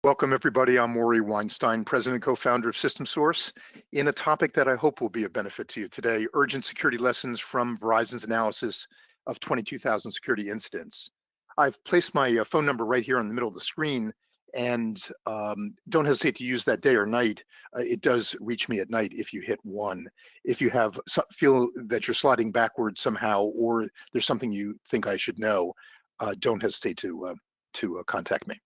Welcome, everybody. I'm Maury Weinstein, president and co-founder of System Source, in a topic that I hope will be of benefit to you today: urgent security lessons from Verizon's analysis of 22,000 security incidents. I've placed my phone number right here in the middle of the screen, and don't hesitate to use that day or night. It does reach me at night if you hit 1. If you feel that you're sliding backwards somehow, or there's something you think I should know, don't hesitate to contact me.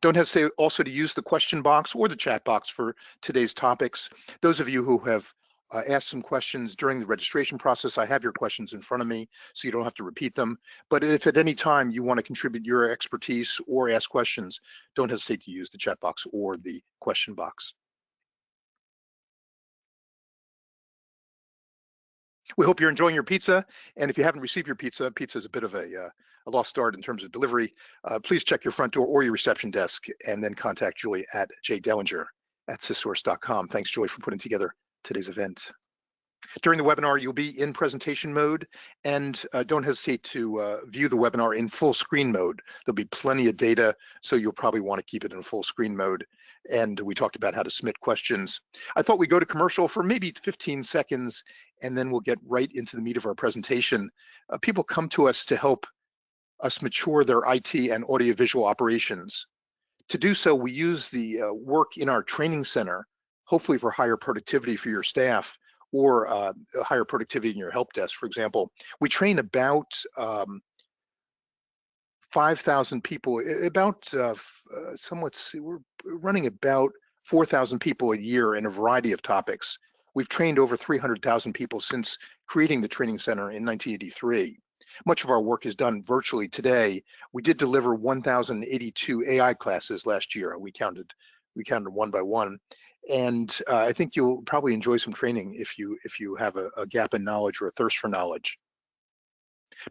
Don't hesitate also to use the question box or the chat box for today's topics. Those of you who have asked some questions during the registration process, I have your questions in front of me, so you don't have to repeat them. But if at any time you want to contribute your expertise or ask questions, don't hesitate to use the chat box or the question box. We hope you're enjoying your pizza, and if you haven't received your pizza, pizza is a bit of a lost start in terms of delivery. Please check your front door or your reception desk, and then contact Julie at jdellinger@syssource.com. Thanks, Julie, for putting together today's event. During the webinar, you'll be in presentation mode, and don't hesitate to view the webinar in full screen mode. There'll be plenty of data, so you'll probably want to keep it in full screen mode. And we talked about how to submit questions. I thought we'd go to commercial for maybe 15 seconds, and then we'll get right into the meat of our presentation. People come to us to help us mature their IT and audiovisual operations. To do so, we use the work in our training center, hopefully for higher productivity for your staff, or higher productivity in your help desk. For example, we train about 5,000 people, we're running about 4,000 people a year in a variety of topics. We've trained over 300,000 people since creating the training center in 1983. Much of our work is done virtually today. We did deliver 1,082 AI classes last year. We counted one by one. And I think you'll probably enjoy some training if you have a gap in knowledge or a thirst for knowledge.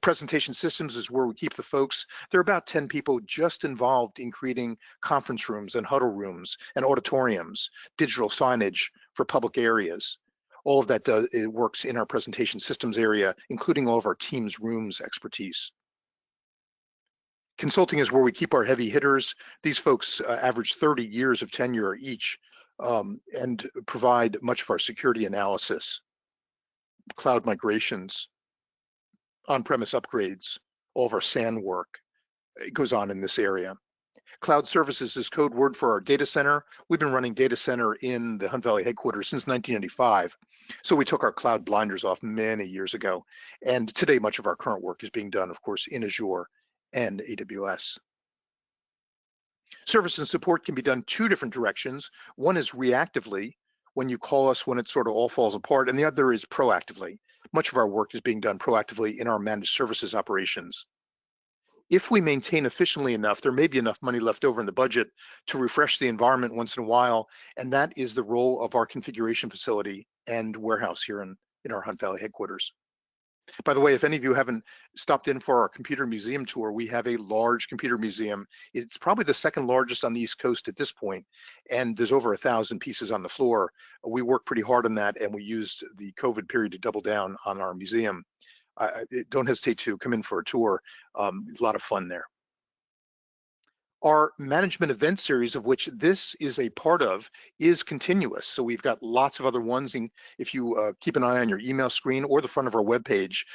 Presentation systems is where we keep the folks. There are about 10 people just involved in creating conference rooms and huddle rooms and auditoriums, digital signage for public areas. All of that it works in our presentation systems area, including all of our Teams rooms expertise. Consulting is where we keep our heavy hitters. These folks average 30 years of tenure each, and provide much of our security analysis, cloud migrations, on-premise upgrades, all of our SAN work. It goes on in this area. Cloud services is code word for our data center. We've been running data center in the Hunt Valley headquarters since 1995. So we took our cloud blinders off many years ago. And today, much of our current work is being done, of course, in Azure and AWS. Service and support can be done 2 different directions. One is reactively, when you call us when it sort of all falls apart, and the other is proactively. Much of our work is being done proactively in our managed services operations. If we maintain efficiently enough, there may be enough money left over in the budget to refresh the environment once in a while, and that is the role of our configuration facility and warehouse here in our Hunt Valley headquarters. By the way, if any of you haven't stopped in for our computer museum tour, we have a large computer museum. It's probably the second largest on the East Coast at this point, and there's over 1,000 pieces on the floor. We worked pretty hard on that, and we used the COVID period to double down on our museum. Don't hesitate to come in for a tour. A lot of fun there. Our management event series, of which this is a part of, is continuous. So we've got lots of other ones. And if you keep an eye on your email screen or the front of our webpage,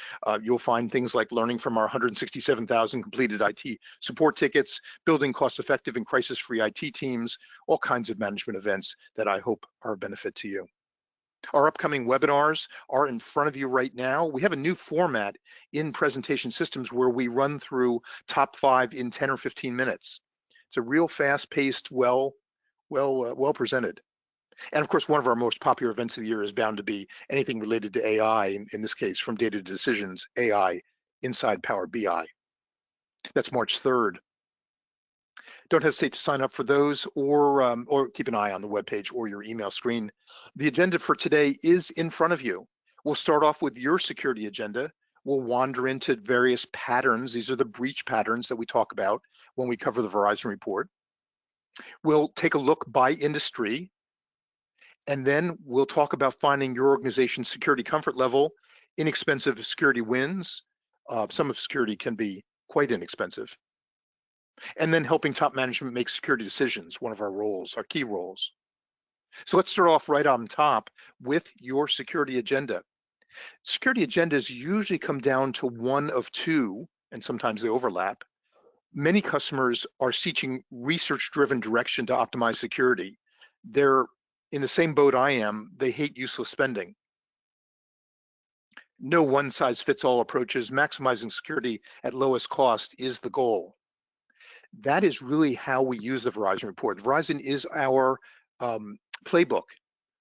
you'll find things like learning from our 167,000 completed IT support tickets, building cost-effective and crisis-free IT teams, all kinds of management events that I hope are a benefit to you. Our upcoming webinars are in front of you right now. We have a new format in presentation systems where we run through top 5 in 10 or 15 minutes. It's a real fast-paced, well presented. And of course, one of our most popular events of the year is bound to be anything related to AI, in this case, from data to decisions, AI inside Power BI. That's March 3rd. Don't hesitate to sign up for those, or keep an eye on the webpage or your email screen. The agenda for today is in front of you. We'll start off with your security agenda. We'll wander into various patterns. These are the breach patterns that we talk about when we cover the Verizon report. We'll take a look by industry, and then we'll talk about finding your organization's security comfort level, inexpensive security wins. Some of security can be quite inexpensive. and then helping top management make security decisions, one of our roles, our key roles. So let's start off right on top with your security agenda. Security agendas usually come down to one of two, and sometimes they overlap. Many customers are seeking research-driven direction to optimize security. They're in the same boat I am. They hate useless spending. No one-size-fits-all approaches. Maximizing security at lowest cost is the goal. That is really how we use the Verizon report. Verizon is our playbook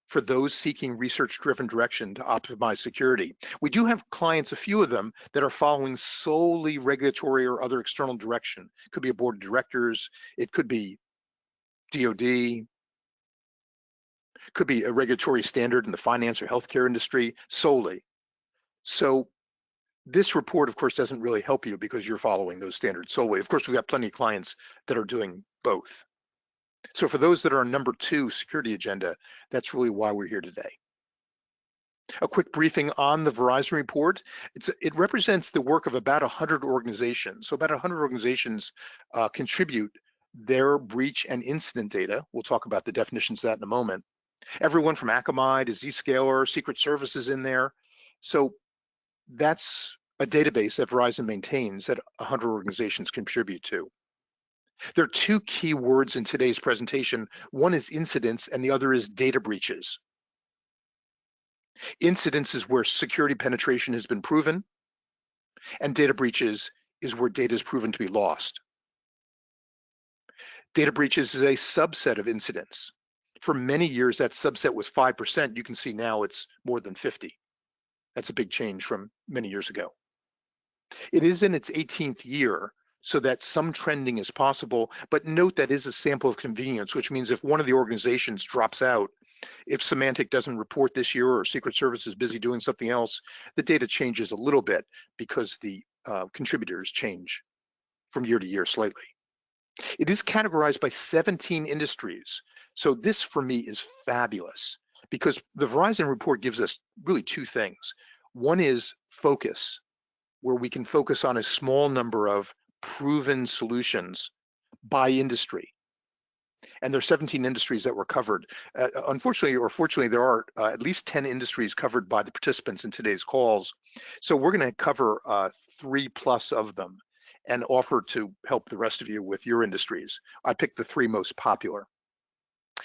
for those seeking research-driven direction to optimize security. We do have clients, a few of them, that are following solely regulatory or other external direction. It could be a board of directors, it could be DoD, could be a regulatory standard in the finance or healthcare industry solely. So this report, of course, doesn't really help you because you're following those standards solely. Of course, we've got plenty of clients that are doing both. So for those that are on number 2 security agenda, that's really why we're here today. A quick briefing on the Verizon report. It represents the work of about 100 organizations. So about 100 organizations contribute their breach and incident data. We'll talk about the definitions of that in a moment. Everyone from Akamai to Zscaler, Secret Service is in there. So that's a database that Verizon maintains that 100 organizations contribute to. There are two key words in today's presentation. One is incidents and the other is data breaches. Incidents is where security penetration has been proven, and data breaches is where data is proven to be lost. Data breaches is a subset of incidents. For many years, that subset was 5%. You can see now it's more than 50. That's a big change from many years ago. It is in its 18th year, so that some trending is possible, but note that is a sample of convenience, which means if one of the organizations drops out, if Symantec doesn't report this year or Secret Service is busy doing something else, the data changes a little bit because the contributors change from year to year slightly. It is categorized by 17 industries. So this for me is fabulous because the Verizon report gives us really two things. One is focus, where we can focus on a small number of proven solutions by industry. And there are 17 industries that were covered. Unfortunately or fortunately, there are at least 10 industries covered by the participants in today's calls. So we're going to cover 3+ of them and offer to help the rest of you with your industries. I picked the 3 most popular.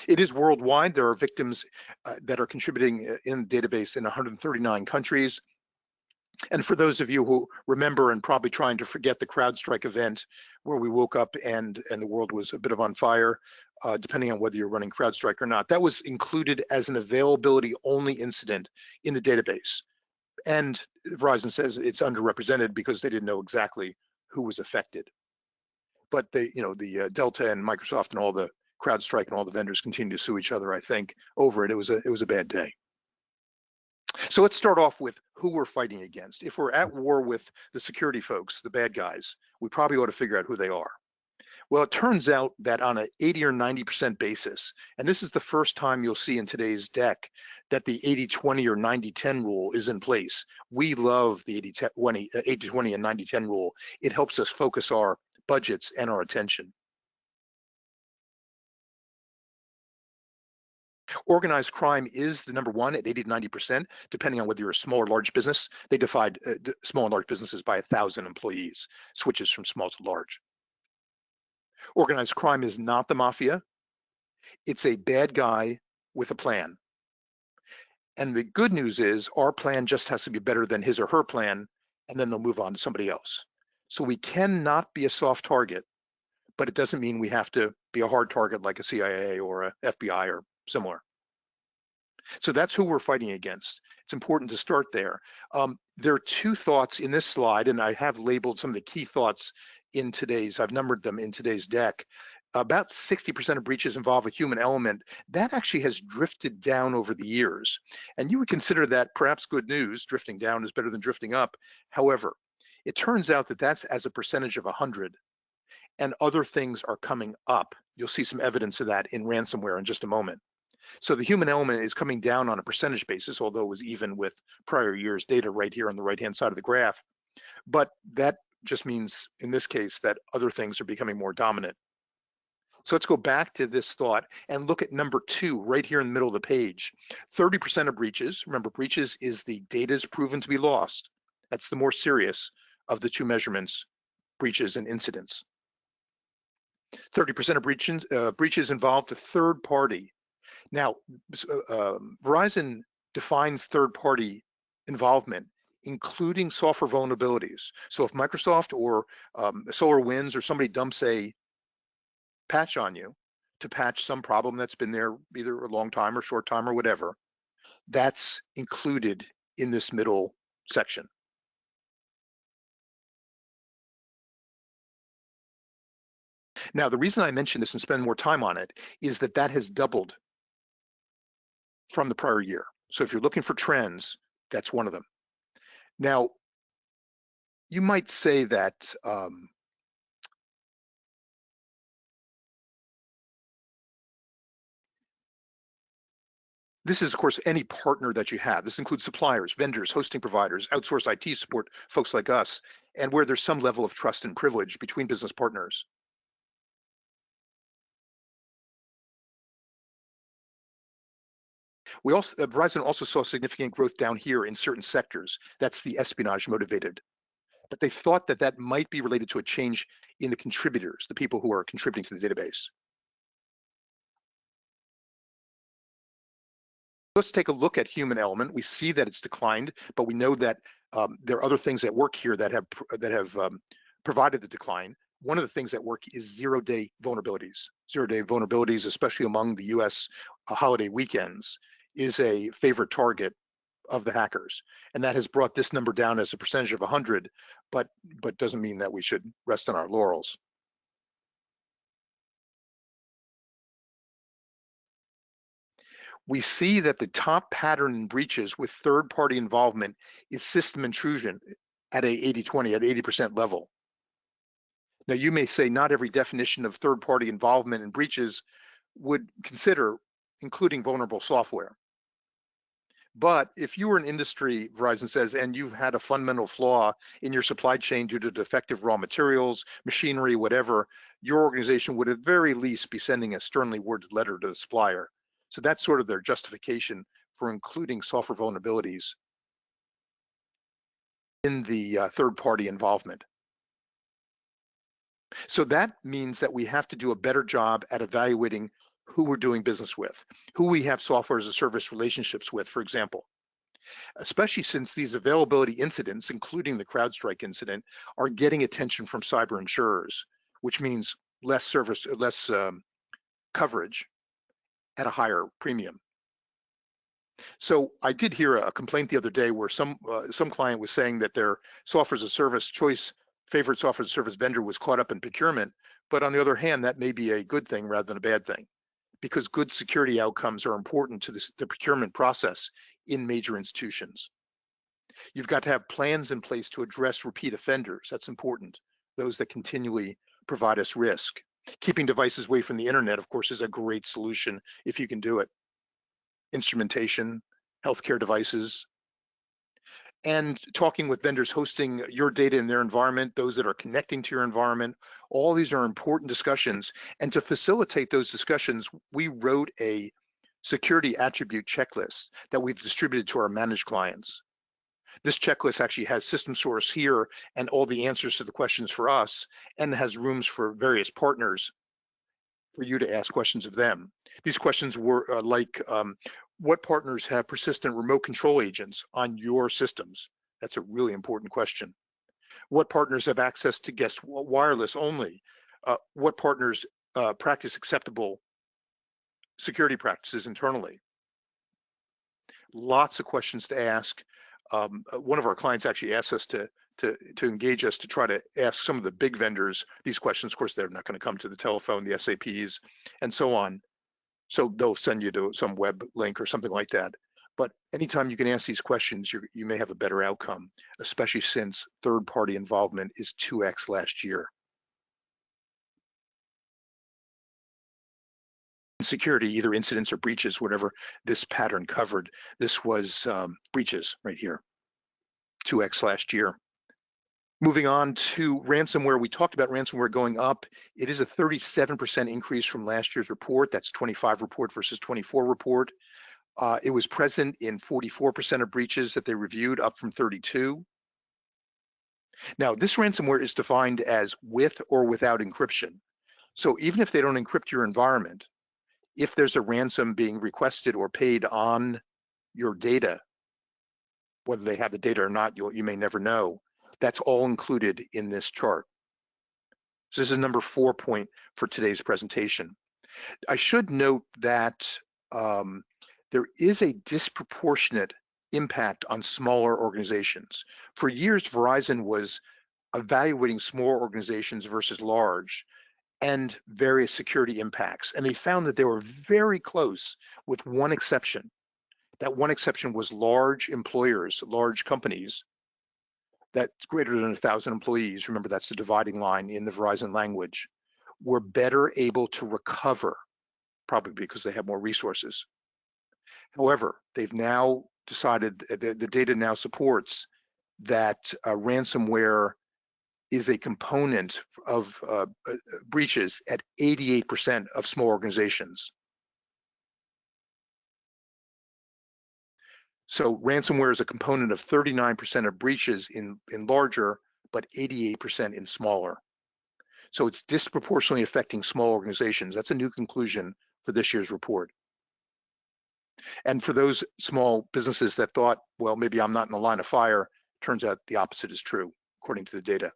It is worldwide. There are victims that are contributing in the database in 139 countries. And for those of you who remember and probably trying to forget the CrowdStrike event where we woke up and the world was a bit of on fire, depending on whether you're running CrowdStrike or not, that was included as an availability only incident in the database. And Verizon says it's underrepresented because they didn't know exactly who was affected. But they, the Delta and Microsoft and all the CrowdStrike and all the vendors continue to sue each other, I think, over it. It was a bad day. So let's start off with who we're fighting against. If we're at war with the security folks, the bad guys, we probably ought to figure out who they are. Well, it turns out that on an 80 or 90% basis, and this is the first time you'll see in today's deck that the 80-20 or 90-10 rule is in place. We love the 80-20 and 90-10 rule. It helps us focus our budgets and our attention. Organized crime is the number 1 at 80 to 90%, depending on whether you're a small or large business. They divide small and large businesses by 1,000 employees, switches from small to large. Organized crime is not the mafia. It's a bad guy with a plan. And the good news is our plan just has to be better than his or her plan, and then they'll move on to somebody else. So we cannot be a soft target, but it doesn't mean we have to be a hard target like a CIA or a FBI or similar. So that's who we're fighting against. It's important to start there. There are 2 thoughts in this slide, and I have labeled some of the key thoughts in today's, I've numbered them in today's deck. About 60% of breaches involve a human element. That actually has drifted down over the years. And you would consider that perhaps good news. Drifting down is better than drifting up. However, it turns out that that's as a percentage of 100, and other things are coming up. You'll see some evidence of that in ransomware in just a moment. So the human element is coming down on a percentage basis, although it was even with prior years data right here on the right-hand side of the graph. But that just means in this case that other things are becoming more dominant. So let's go back to this thought and look at number 2 right here in the middle of the page. 30% of breaches, remember breaches is the data is proven to be lost. That's the more serious of the two measurements, breaches and incidents. 30% of breaches involved a third party. Now, Verizon defines third party involvement, including software vulnerabilities. So if Microsoft or SolarWinds or somebody dumps a patch on you to patch some problem that's been there either a long time or short time or whatever, that's included in this middle section. Now, the reason I mention this and spend more time on it is that that has doubled from the prior year. So if you're looking for trends, that's one of them. Now, you might say that this is, of course, any partner that you have. This includes suppliers, vendors, hosting providers, outsourced IT support, folks like us, and where there's some level of trust and privilege between business partners. Verizon also saw significant growth down here in certain sectors. That's the espionage motivated. But they thought that that might be related to a change in the contributors, the people who are contributing to the database. Let's take a look at human element. We see that it's declined, but we know that there are other things at work here that have provided the decline. One of the things at work is zero-day vulnerabilities. Zero-day vulnerabilities, especially among the US holiday weekends, is a favorite target of the hackers. And that has brought this number down as a percentage of 100, but doesn't mean that we should rest on our laurels. We see that the top pattern in breaches with third-party involvement is system intrusion at a 80-20, at 80% level. Now, you may say not every definition of third-party involvement in breaches would consider including vulnerable software. But if you were an industry, Verizon says, and you've had a fundamental flaw in your supply chain due to defective raw materials, machinery, whatever, your organization would at very least be sending a sternly worded letter to the supplier. So that's sort of their justification for including software vulnerabilities in the third-party involvement. So that means that we have to do a better job at evaluating who we're doing business with, who we have software as a service relationships with, for example, especially since these availability incidents, including the CrowdStrike incident, are getting attention from cyber insurers, which means less coverage at a higher premium. So I did hear a complaint the other day where some client was saying that their software as a service favorite software as a service vendor was caught up in procurement, but on the other hand, that may be a good thing rather than a bad thing, because good security outcomes are important to the procurement process in major institutions. You've got to have plans in place to address repeat offenders. That's important. Those that continually provide us risk. Keeping devices away from the internet, of course, is a great solution if you can do it. Instrumentation, healthcare devices, and talking with vendors hosting your data in their environment, those that are connecting to your environment. All these are important discussions. And to facilitate those discussions, we wrote a security attribute checklist that we've distributed to our managed clients. This checklist actually has system source here and all the answers to the questions for us, and has rooms for various partners for you to ask questions of them. These questions were what partners have persistent remote control agents on your systems? That's a really important question. What partners have access to guest wireless only? What partners practice acceptable security practices internally? Lots of questions to ask. One of our clients actually asked us to engage us to try to ask some of the big vendors these questions. Of course, they're not going to come to the telephone, the SAPs, and so on. So they'll send you to some web link or something like that. But anytime you can ask these questions, you may have a better outcome, especially since third-party involvement is 2x last year. Security, either incidents or breaches, whatever this pattern covered, this was breaches right here, 2x last year. Moving on to ransomware, we talked about ransomware going up. It is a 37% increase from last year's report. That's 25 report versus 24 report. It was present in 44% of breaches that they reviewed, up from 32. Now, this ransomware is defined as with or without encryption. So even if they don't encrypt your environment, if there's a ransom being requested or paid on your data, whether they have the data or not, you may never know. That's all included in this chart. So this is number 4 point for today's presentation. I should note that there is a disproportionate impact on smaller organizations. For years, Verizon was evaluating small organizations versus large and various security impacts. And they found that they were very close with one exception. That one exception was large employers, large companies that's greater than 1,000 employees. Remember, that's the dividing line in the Verizon language, were better able to recover, probably because they have more resources. However, they've now decided, the data now supports that ransomware is a component of breaches at 88% of small organizations. So ransomware is a component of 39% of breaches in larger, but 88% in smaller. So it's disproportionately affecting small organizations. That's a new conclusion for this year's report. And for those small businesses that thought, well, maybe I'm not in the line of fire, turns out the opposite is true, according to the data.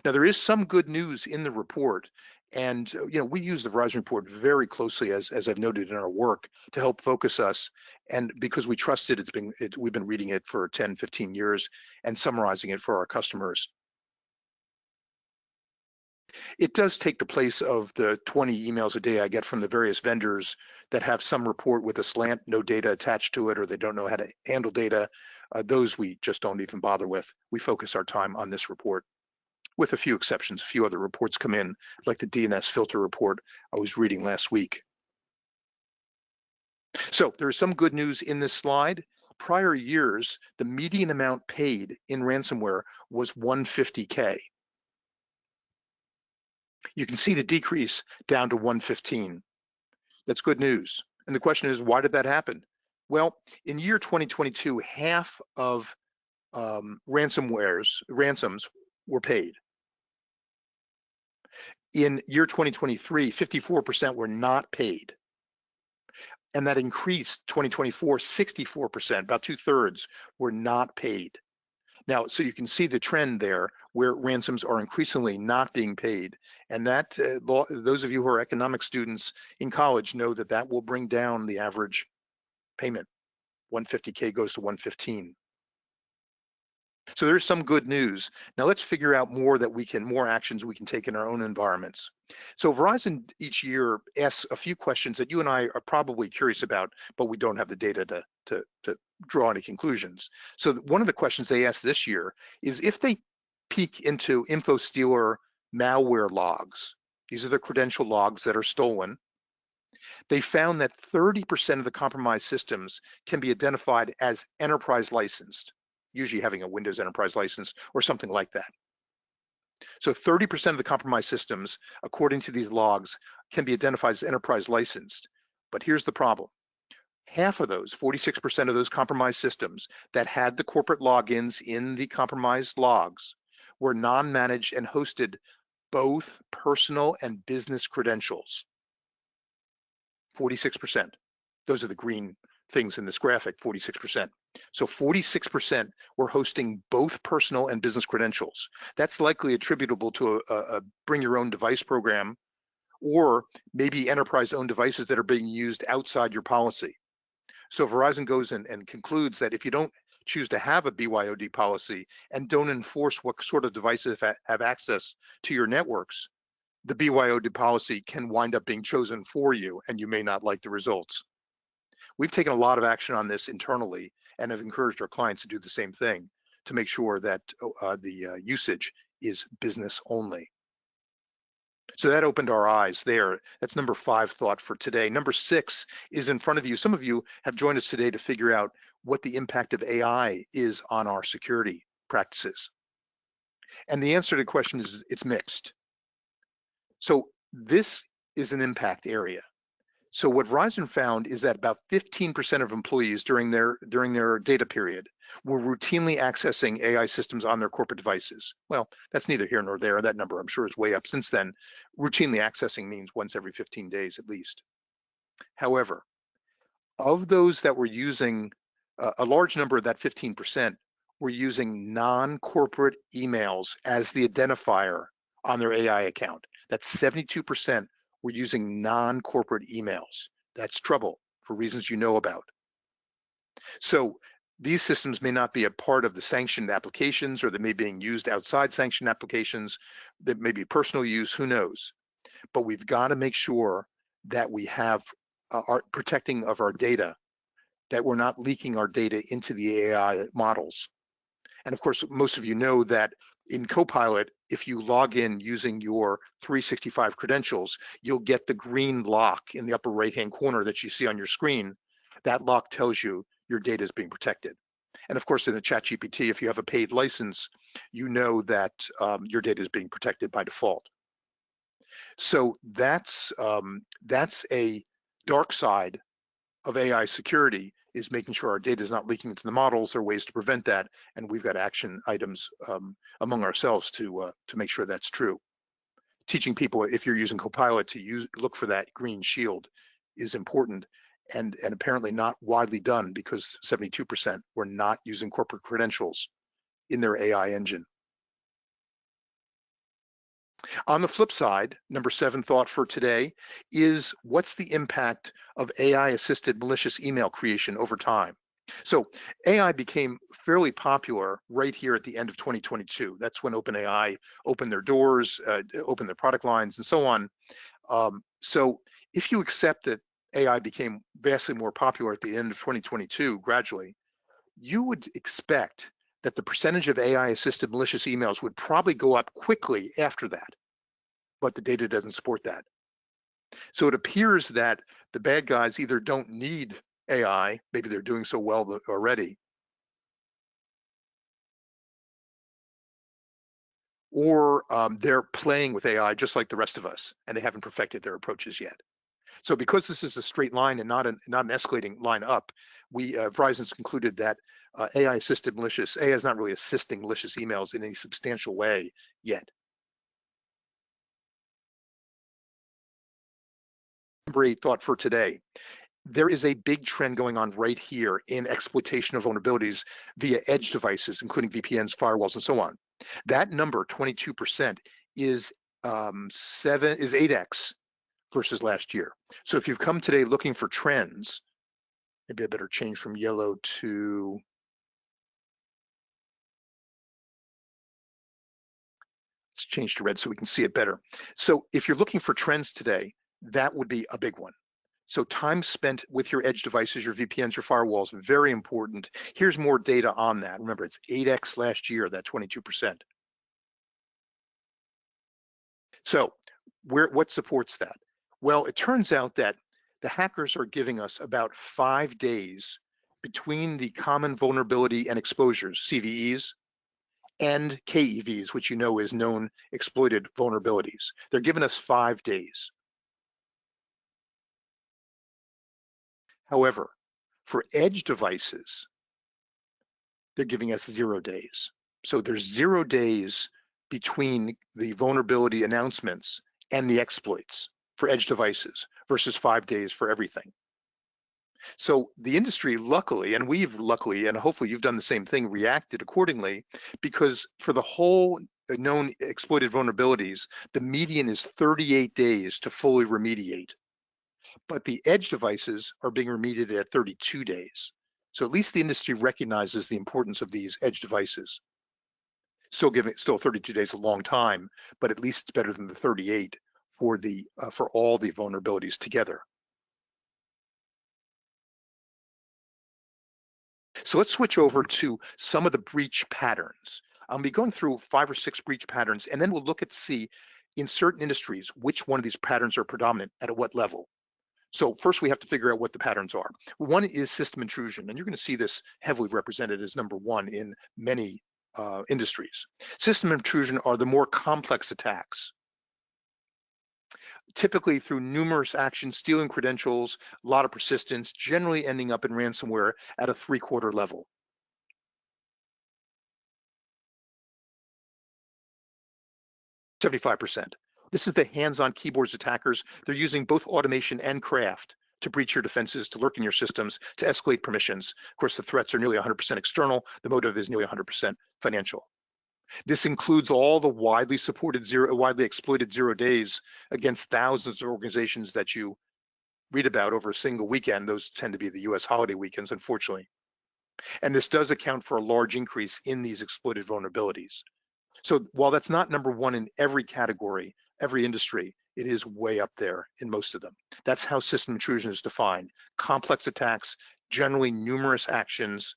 Now, there is some good news in the report, and we use the Verizon report very closely, as I've noted in our work, to help focus us. And because we trust it, we've been reading it for 10, 15 years and summarizing it for our customers. It does take the place of the 20 emails a day I get from the various vendors that have some report with a slant, no data attached to it, or they don't know how to handle data. Those we just don't even bother with. We focus our time on this report, with a few exceptions. A few other reports come in, like the DNS filter report I was reading last week. So there is some good news in this slide. Prior years, the median amount paid in ransomware was $150K. You can see the decrease down to 115. That's good news. And the question is, why did that happen? Well, in year 2022, half of ransoms were paid. In year 2023, 54% were not paid. And that increased 2024, 64%, about 2/3 were not paid. Now, so you can see the trend there where ransoms are increasingly not being paid. And that, those of you who are economics students in college know that that will bring down the average payment. 150K goes to 115. So there's some good news. Now let's figure out more actions we can take in our own environments. So Verizon each year asks a few questions that you and I are probably curious about, but we don't have the data to draw any conclusions. So one of the questions they asked this year is if they peek into InfoStealer malware logs, these are the credential logs that are stolen, they found that 30% of the compromised systems can be identified as enterprise licensed, usually having a Windows enterprise license or something like that. So 30% of the compromised systems, according to these logs, can be identified as enterprise licensed. But here's the problem. Half of those, 46% of those compromised systems that had the corporate logins in the compromised logs were non-managed and hosted both personal and business credentials. 46%. Those are the green things in this graphic, 46%. So 46% were hosting both personal and business credentials. That's likely attributable to a bring your own device program, or maybe enterprise-owned devices that are being used outside your policy. So Verizon goes and concludes that if you don't choose to have a BYOD policy and don't enforce what sort of devices have access to your networks, the BYOD policy can wind up being chosen for you, and you may not like the results. We've taken a lot of action on this internally and have encouraged our clients to do the same thing to make sure that the usage is business only. So that opened our eyes there. That's number 5 thought for today. Number 6 is in front of you. Some of you have joined us today to figure out what the impact of AI is on our security practices. And the answer to the question is it's mixed. So this is an impact area. So what Verizon found is that about 15% of employees during their data period were routinely accessing AI systems on their corporate devices. Well, that's neither here nor there. That number, I'm sure, is way up since then. Routinely accessing means once every 15 days at least. However, of those that were using, a large number of that 15% were using non-corporate emails as the identifier on their AI account. That's 72% were using non-corporate emails. That's trouble for reasons you know about. So these systems may not be a part of the sanctioned applications, or they may be being used outside sanctioned applications, that may be personal use, who knows. But we've got to make sure that we have our protecting of our data, that we're not leaking our data into the AI models. And of course, most of you know that in Copilot, if you log in using your 365 credentials, you'll get the green lock in the upper right-hand corner that you see on your screen. That lock tells you your data is being protected. And of course, in the ChatGPT, if you have a paid license, you know that your data is being protected by default. So that's a dark side of AI security, is making sure our data is not leaking into the models. There are ways to prevent that, and we've got action items among ourselves to make sure that's true. Teaching people, if you're using Copilot, to look for that green shield is important, and apparently not widely done, because 72% were not using corporate credentials in their AI engine. On the flip side, number 7 thought for today is, what's the impact of AI-assisted malicious email creation over time? So AI became fairly popular right here at the end of 2022. That's when OpenAI opened their doors, opened their product lines, and so on. So if you accept that AI became vastly more popular at the end of 2022, gradually, you would expect that the percentage of AI-assisted malicious emails would probably go up quickly after that, but the data doesn't support that. So it appears that the bad guys either don't need AI, maybe they're doing so well already, or they're playing with AI just like the rest of us, and they haven't perfected their approaches yet. So because this is a straight line and not an escalating line up, Verizon's concluded that AI-assisted malicious, AI is not really assisting malicious emails in any substantial way yet. Number 8 thought for today. There is a big trend going on right here in exploitation of vulnerabilities via edge devices, including VPNs, firewalls, and so on. That number, 22%, is 8x versus last year. So if you've come today looking for trends, maybe I better change from yellow to, let's change to red so we can see it better. So if you're looking for trends today, that would be a big one. So time spent with your edge devices, your VPNs, your firewalls, very important. Here's more data on that. Remember, it's 8x last year, that 22%. So what supports that? Well, it turns out that the hackers are giving us about 5 days between the common vulnerability and exposures, CVEs, and KEVs, which you know is known exploited vulnerabilities. They're giving us 5 days. However, for edge devices, they're giving us 0 days. So there's 0 days between the vulnerability announcements and the exploits for edge devices versus 5 days for everything. So the industry, luckily, and we've luckily, and hopefully you've done the same thing, reacted accordingly, because for the whole known exploited vulnerabilities, the median is 38 days to fully remediate. But the edge devices are being remediated at 32 days. So at least the industry recognizes the importance of these edge devices. Still 32 days a long time, but at least it's better than the 38 for all the vulnerabilities together. So let's switch over to some of the breach patterns. I'll be going through 5 or 6 breach patterns, and then we'll look at see in certain industries which one of these patterns are predominant at what level. So first we have to figure out what the patterns are. One is system intrusion, and you're going to see this heavily represented as number one in many industries. System intrusion are the more complex attacks, typically through numerous actions, stealing credentials, a lot of persistence, generally ending up in ransomware at a 3/4 level. 75%. This is the hands-on keyboards attackers. They're using both automation and craft to breach your defenses, to lurk in your systems, to escalate permissions. Of course, the threats are nearly 100% external. The motive is nearly 100% financial. This includes all the widely exploited 0 days against thousands of organizations that you read about over a single weekend. Those tend to be the US holiday weekends, unfortunately. And this does account for a large increase in these exploited vulnerabilities. So while that's not number one in every category, every industry, it is way up there in most of them. That's how system intrusion is defined. Complex attacks, generally numerous actions.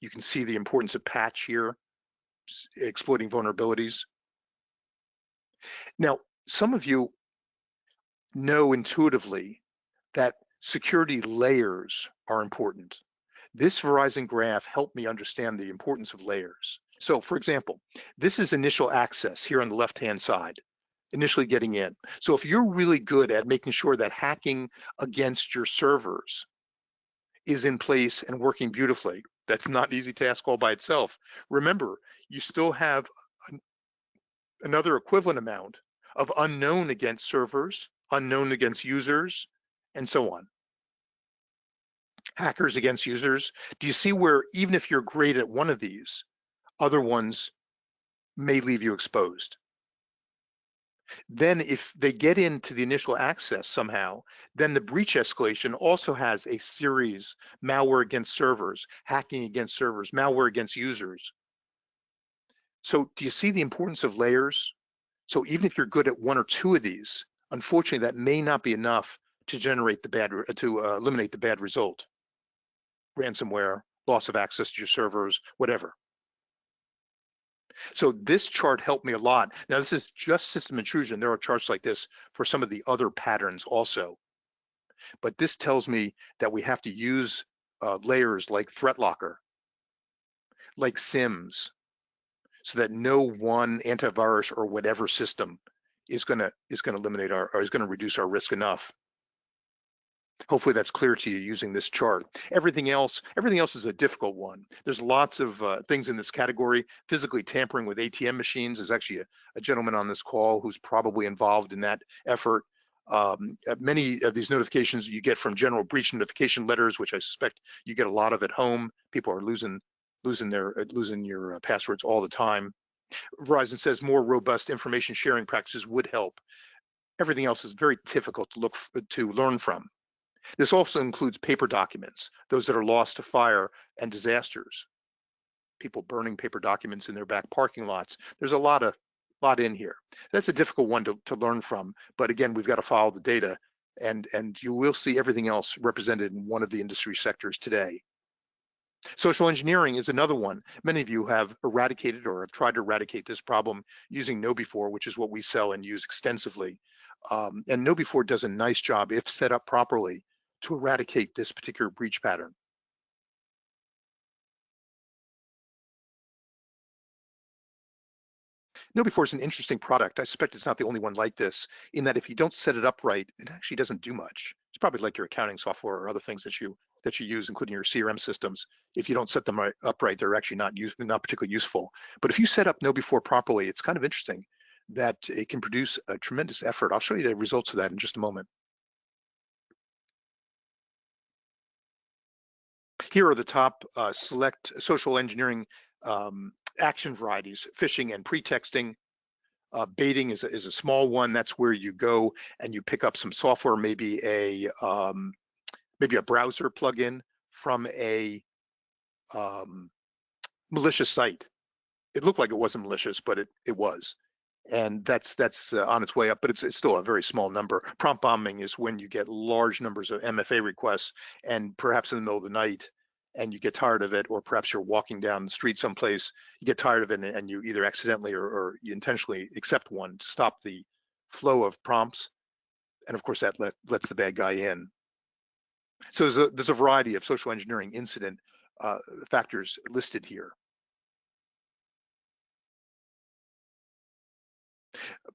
You can see the importance of patch here, exploiting vulnerabilities. Now, some of you know intuitively that security layers are important. This Verizon graph helped me understand the importance of layers. So for example, this is initial access here on the left-hand side, initially getting in. So if you're really good at making sure that hacking against your servers is in place and working beautifully, that's not an easy task all by itself. Remember, you still have another equivalent amount of unknown against servers, unknown against users, and so on. Hackers against users. Do you see where even if you're great at one of these, other ones may leave you exposed? Then if they get into the initial access somehow, then the breach escalation also has a series: malware against servers, hacking against servers, malware against users. So do you see the importance of layers? So even if you're good at one or two of these, unfortunately, that may not be enough to generate the bad, eliminate the bad result. Ransomware, loss of access to your servers, whatever. So this chart helped me a lot. Now this is just system intrusion. There are charts like this for some of the other patterns also. But this tells me that we have to use layers like Threat Locker, like SIMs, so that no one antivirus or whatever system is going to eliminate our, or is going to reduce our risk enough. Hopefully that's clear to you using this chart. Everything else is a difficult one. There's lots of things in this category. Physically tampering with ATM machines. There's actually a gentleman on this call who's probably involved in that effort. Many of these notifications you get from general breach notification letters, which I suspect you get a lot of at home. People are losing your passwords all the time. Verizon says more robust information sharing practices would help. Everything else is very difficult to learn from. This also includes paper documents, those that are lost to fire and disasters. People burning paper documents in their back parking lots. There's a lot in here. That's a difficult one to learn from, but again, we've got to follow the data, and you will see everything else represented in one of the industry sectors today. Social engineering is another one. Many of you have eradicated or have tried to eradicate this problem using KnowBe4, which is what we sell and use extensively. And KnowBe4 does a nice job, if set up properly, to eradicate this particular breach pattern. KnowBe4 is an interesting product. I suspect it's not the only one like this, in that if you don't set it up right, it actually doesn't do much. It's probably like your accounting software or other things that you use, including your CRM systems. If you don't set them up right, they're actually not particularly useful. But if you set up KnowBe4 properly, it's kind of interesting that it can produce a tremendous effort. I'll show you the results of that in just a moment. Here are the top select social engineering action varieties: phishing and pretexting. Baiting is a small one. That's where you go and you pick up some software, maybe a browser plugin from a malicious site. It looked like it wasn't malicious, but it was. And that's on its way up, but it's still a very small number. Prompt bombing is when you get large numbers of MFA requests, and perhaps in the middle of the night, and you get tired of it, or perhaps you're walking down the street someplace, you get tired of it, and you either accidentally or you intentionally accept one to stop the flow of prompts. And of course, that lets the bad guy in. So there's a variety of social engineering incident factors listed here.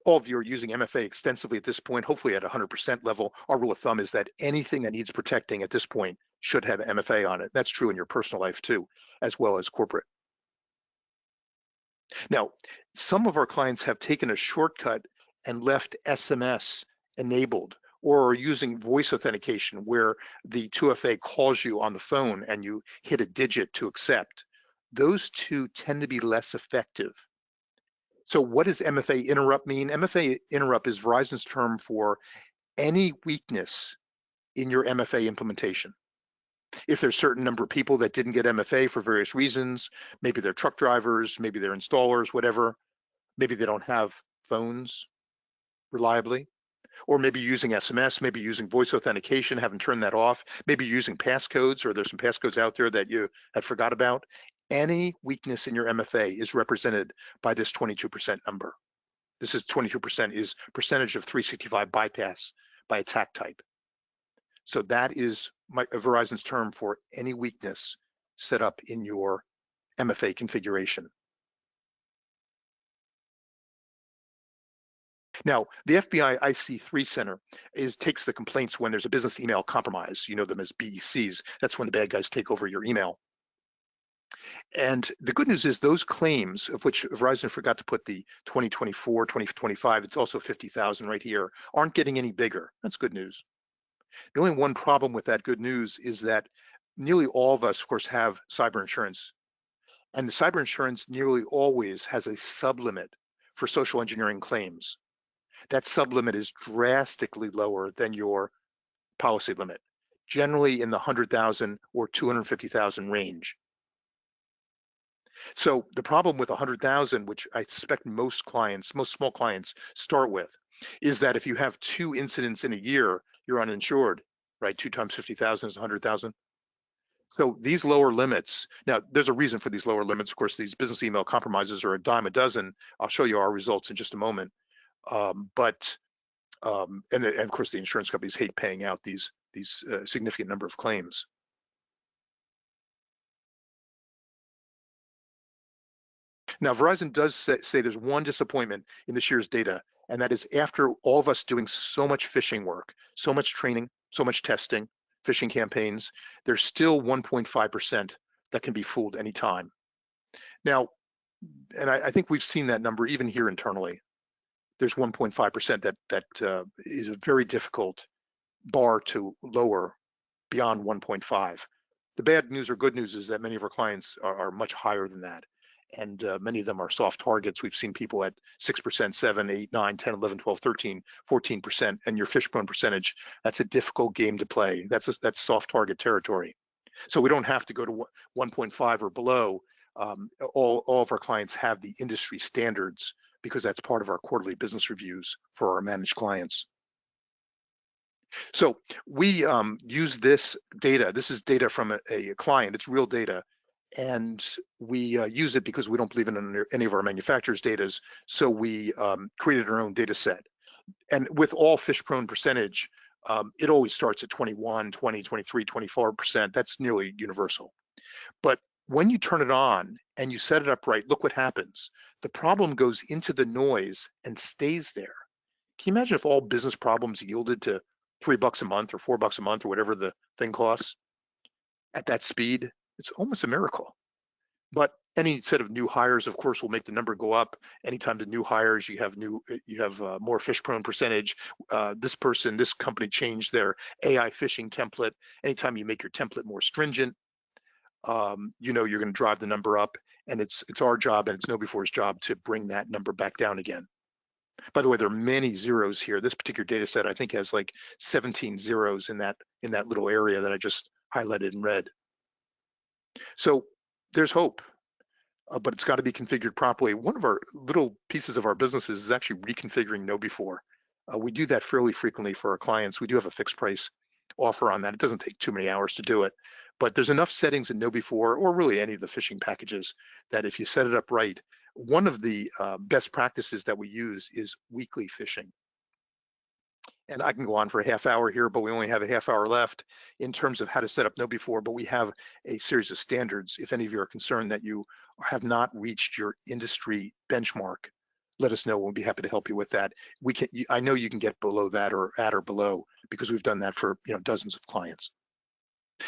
All of you are using MFA extensively at this point, hopefully at 100% level. Our rule of thumb is that anything that needs protecting at this point should have MFA on it. That's true in your personal life too, as well as corporate. Now, some of our clients have taken a shortcut and left SMS enabled, or are using voice authentication where the 2FA calls you on the phone and you hit a digit to accept. Those two tend to be less effective. So what does MFA interrupt mean? MFA interrupt is Verizon's term for any weakness in your MFA implementation. If there's a certain number of people that didn't get MFA for various reasons, maybe they're truck drivers, maybe they're installers, whatever, maybe they don't have phones reliably, or maybe using SMS, maybe using voice authentication, haven't turned that off, maybe using passcodes, or there's some passcodes out there that you had forgot about. Any weakness in your MFA is represented by this 22% number. This is 22% is percentage of 365 bypass by attack type. So that is Verizon's term for any weakness set up in your MFA configuration. Now, the FBI IC3 Center takes the complaints when there's a business email compromise. You know them as BECs. That's when the bad guys take over your email. And the good news is those claims, of which Verizon forgot to put the 2024, 2025, it's also 50,000 right here, aren't getting any bigger. That's good news. The only one problem with that good news is that nearly all of us, of course, have cyber insurance. And the cyber insurance nearly always has a sublimit for social engineering claims. That sublimit is drastically lower than your policy limit, generally in the 100,000 or 250,000 range. So the problem with 100,000, which I suspect most small clients start with, is that if you have 2 incidents in a year, you're uninsured, right? 2 times 50,000 is 100,000. So these lower limits, now there's a reason for these lower limits. Of course, these business email compromises are a dime a dozen. I'll show you our results in just a moment. And of course, the insurance companies hate paying out these significant number of claims. Now, Verizon does say there's one disappointment in this year's data, and that is after all of us doing so much phishing work, so much training, so much testing, phishing campaigns, there's still 1.5% that can be fooled anytime. Now, and I think we've seen that number even here internally. There's 1.5% that is a very difficult bar to lower beyond 1.5. The bad news or good news is that many of our clients are much higher than that. And many of them are soft targets. We've seen people at 6%, 7, 8, 9, 10, 11, 12, 13, 14%. And your fish-bone percentage, that's a difficult game to play. That's soft target territory. So we don't have to go to 1.5 or below. All of our clients have the industry standards because that's part of our quarterly business reviews for our managed clients. So we use this data. This is data from a client. It's real data. And we use it because we don't believe in any of our manufacturers' data. So we created our own data set. And with all fish-prone percentage, it always starts at 21, 20, 23, 24%. That's nearly universal. But when you turn it on and you set it up right, look what happens. The problem goes into the noise and stays there. Can you imagine if all business problems yielded to $3 a month or $4 a month or whatever the thing costs at that speed? It's almost a miracle. But any set of new hires, of course, will make the number go up. Anytime the new hires, you have more fish-prone percentage. This company changed their AI phishing template. Anytime you make your template more stringent, you know you're going to drive the number up. And it's our job, and it's KnowBe4's job to bring that number back down again. By the way, there are many zeros here. This particular data set, I think, has like 17 zeros in that little area that I just highlighted in red. So there's hope, but it's got to be configured properly. One of our little pieces of our business is actually reconfiguring KnowBe4. We do that fairly frequently for our clients. We do have a fixed price offer on that. It doesn't take too many hours to do it, but there's enough settings in KnowBe4 or really any of the phishing packages that if you set it up right, one of the best practices that we use is weekly phishing. And I can go on for a half hour here, but we only have a half hour left in terms of how to set up KnowBe4. But we have a series of standards. If any of you are concerned that you have not reached your industry benchmark, let us know. We'll be happy to help you with that. We can. I know you can get below that or at or below, because we've done that for dozens of clients.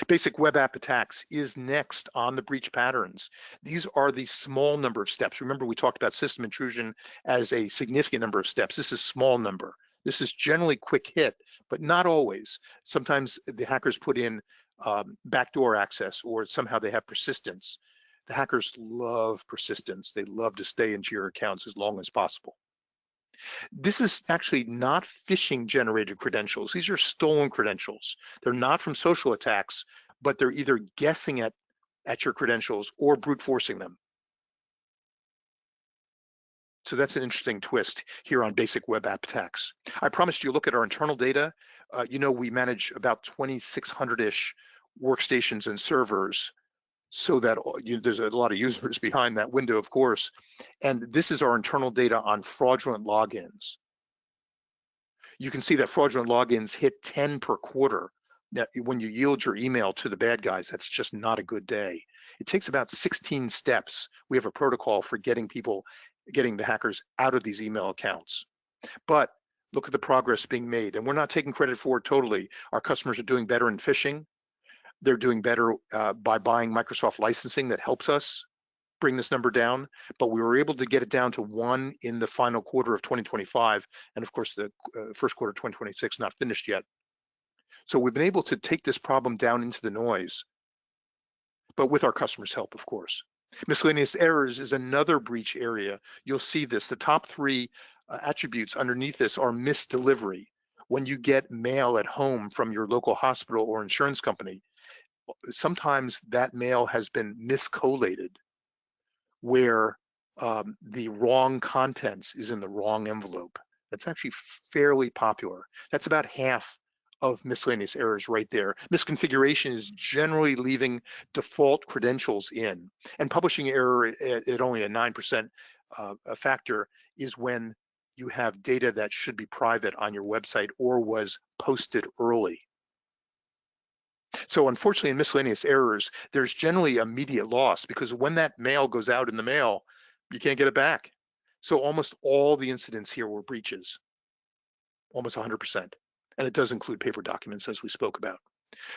Basic web app attacks is next on the breach patterns. These are the small number of steps. Remember, we talked about system intrusion as a significant number of steps. This is small number. This is generally quick hit, but not always. Sometimes the hackers put in backdoor access, or somehow they have persistence. The hackers love persistence. They love to stay into your accounts as long as possible. This is actually not phishing generated credentials. These are stolen credentials. They're not from social attacks, but they're either guessing at your credentials or brute forcing them. So that's an interesting twist here on basic web app attacks. I promised you look at our internal data. We manage about 2,600-ish workstations and servers, so that there's a lot of users behind that window, of course. And this is our internal data on fraudulent logins. You can see that fraudulent logins hit 10 per quarter. Now, when you yield your email to the bad guys, that's just not a good day. It takes about 16 steps. We have a protocol for getting the hackers out of these email accounts. But look at the progress being made, and we're not taking credit for it totally. Our customers are doing better in phishing. They're doing better by buying Microsoft licensing that helps us bring this number down, but we were able to get it down to 1 in the final quarter of 2025, and of course the first quarter of 2026 not finished yet. So we've been able to take this problem down into the noise, but with our customers' help, of course. Miscellaneous errors is another breach area. You'll see this. The top 3 attributes underneath this are misdelivery. When you get mail at home from your local hospital or insurance company, sometimes that mail has been miscollated, where the wrong contents is in the wrong envelope. That's actually fairly popular. That's about half of miscellaneous errors right there. Misconfiguration is generally leaving default credentials in, and publishing error at only a 9% factor is when you have data that should be private on your website or was posted early. So unfortunately, in miscellaneous errors, there's generally immediate loss, because when that mail goes out in the mail, you can't get it back. So almost all the incidents here were breaches, almost 100%. And it does include paper documents, as we spoke about.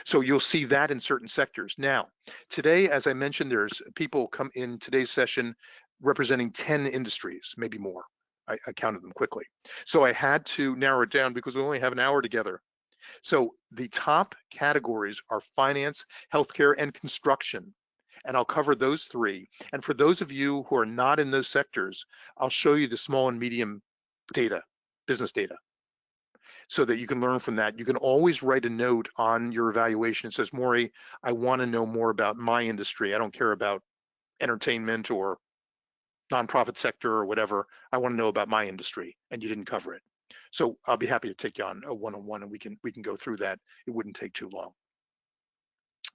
So you'll see that in certain sectors. Now, today, as I mentioned, there's people come in today's session representing 10 industries, maybe more. I counted them quickly. So I had to narrow it down because we only have an hour together. So the top categories are finance, healthcare, and construction. And I'll cover those 3. And for those of you who are not in those sectors, I'll show you the small and medium data, business data, so that you can learn from that. You can always write a note on your evaluation. It says, Maury, I want to know more about my industry. I don't care about entertainment or nonprofit sector or whatever. I want to know about my industry, and you didn't cover it. So I'll be happy to take you on a one-on-one, and we can go through that. It wouldn't take too long.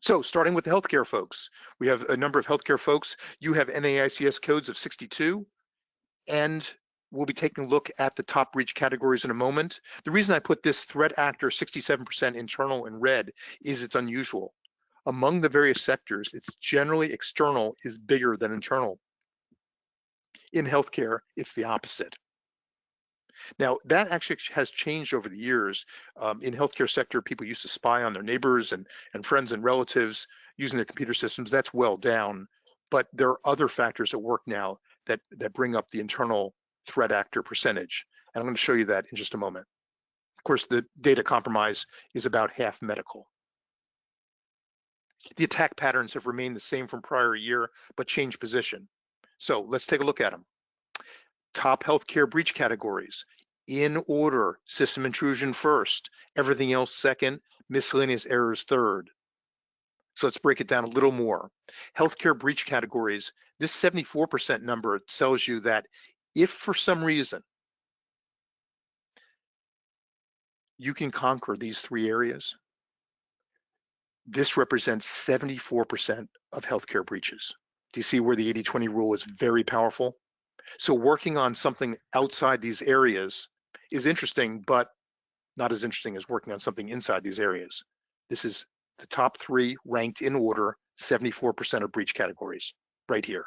So starting with the healthcare folks, we have a number of healthcare folks. You have NAICS codes of 62, and we'll be taking a look at the top breach categories in a moment. The reason I put this threat actor 67% internal in red is it's unusual. Among the various sectors, it's generally external is bigger than internal. In healthcare, it's the opposite. Now, that actually has changed over the years. In healthcare sector, people used to spy on their neighbors and friends and relatives using their computer systems. That's well down, but there are other factors at work now that bring up the internal threat actor percentage. And I'm going to show you that in just a moment. Of course, the data compromise is about half medical. The attack patterns have remained the same from prior year, but changed position. So let's take a look at them. Top healthcare breach categories. In order: system intrusion first, everything else second, miscellaneous errors third. So let's break it down a little more. Healthcare breach categories, this 74% number tells you that if for some reason you can conquer these 3 areas, this represents 74% of healthcare breaches. Do you see where the 80-20 rule is very powerful? So working on something outside these areas is interesting, but not as interesting as working on something inside these areas. This is the top 3 ranked in order, 74% of breach categories right here.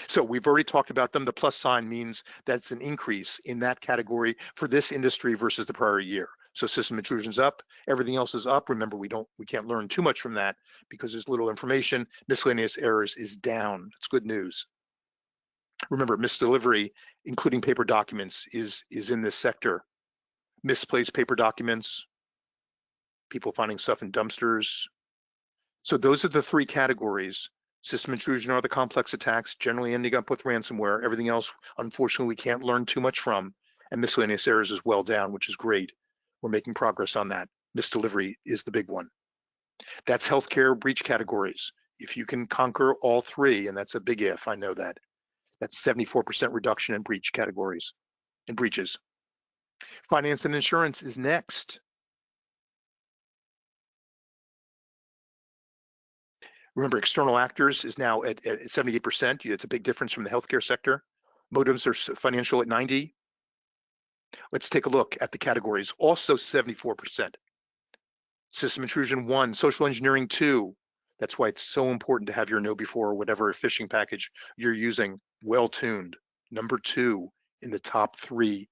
So we've already talked about them. The plus sign means that's an increase in that category for this industry versus the prior year. So system intrusion's up, everything else is up. Remember, we can't learn too much from that because there's little information. Miscellaneous errors is down. It's good news. Remember, misdelivery, including paper documents, is in this sector. Misplaced paper documents, people finding stuff in dumpsters. So those are the 3 categories. System intrusion are the complex attacks, generally ending up with ransomware. Everything else, unfortunately, we can't learn too much from. And miscellaneous errors is well down, which is great. We're making progress on that. Misdelivery is the big one. That's healthcare breach categories. If you can conquer all 3, and that's a big if, I know that, that's 74% reduction in breach categories, in breaches. Finance and insurance is next. Remember, external actors is now at 78%. It's a big difference from the healthcare sector. Modems are financial at 90. Let's take a look at the categories. Also 74%. System intrusion 1, social engineering 2. That's why it's so important to have your know before or whatever phishing package you're using well tuned. Number 2 in the top 3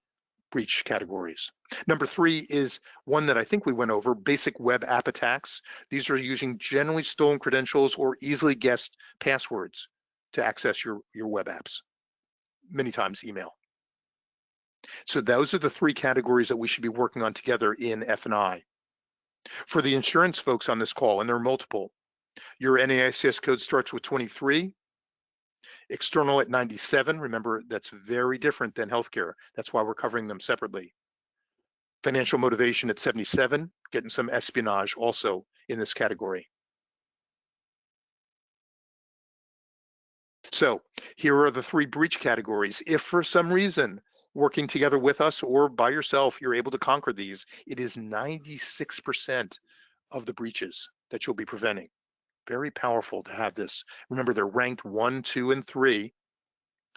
breach categories. Number 3 is one that I think we went over, basic web app attacks. These are using generally stolen credentials or easily guessed passwords to access your web apps, many times email. So those are the 3 categories that we should be working on together in F&I. For the insurance folks on this call, and there are multiple, your NAICS code starts with 23, external at 97. Remember, that's very different than healthcare. That's why we're covering them separately. Financial motivation at 77, getting some espionage also in this category. So here are the 3 breach categories. If for some reason, working together with us or by yourself, you're able to conquer these, it is 96% of the breaches that you'll be preventing. Very powerful to have this. Remember, they're ranked 1, 2, and 3.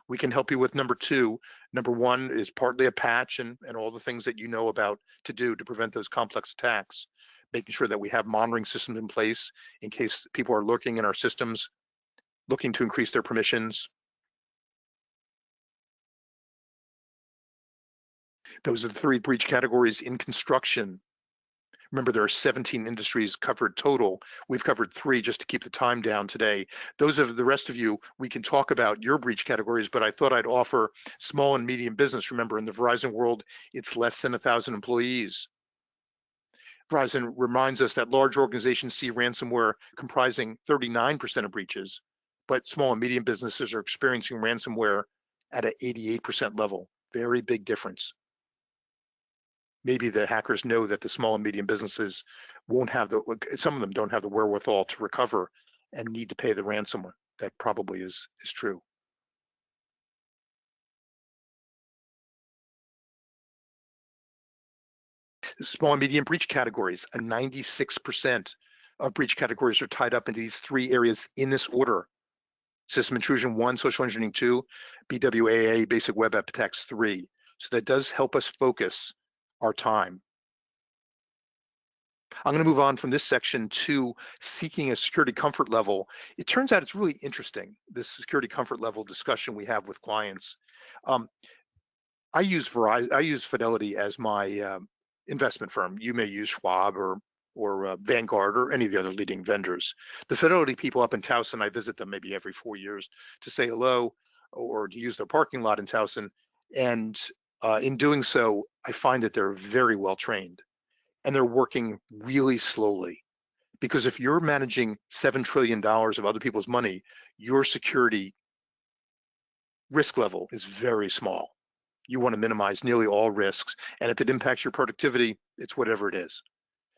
We can help you with number 2. Number 1 is partly a patch and all the things that you know about to do to prevent those complex attacks, making sure that we have monitoring systems in place in case people are lurking in our systems, looking to increase their permissions. Those are the 3 breach categories in construction. Remember, there are 17 industries covered total. We've covered 3 just to keep the time down today. Those of the rest of you, we can talk about your breach categories, but I thought I'd offer small and medium business. Remember, in the Verizon world, it's less than 1,000 employees. Verizon reminds us that large organizations see ransomware comprising 39% of breaches, but small and medium businesses are experiencing ransomware at an 88% level. Very big difference. Maybe the hackers know that the small and medium businesses won't have some of them don't have the wherewithal to recover and need to pay the ransom. That probably is true. The small and medium breach categories, a 96% of breach categories are tied up in these 3 areas in this order. System intrusion 1, social engineering 2, BWAA, basic web app attacks 3. So that does help us focus our time. I'm going to move on from this section to seeking a security comfort level. It turns out it's really interesting, this security comfort level discussion we have with clients. I use Fidelity as my investment firm. You may use Schwab or Vanguard or any of the other leading vendors. The Fidelity people up in Towson, I visit them maybe every 4 years to say hello or to use their parking lot in Towson. And in doing so, I find that they're very well trained and they're working really slowly. Because if you're managing $7 trillion of other people's money, your security risk level is very small. You want to minimize nearly all risks. And if it impacts your productivity, it's whatever it is.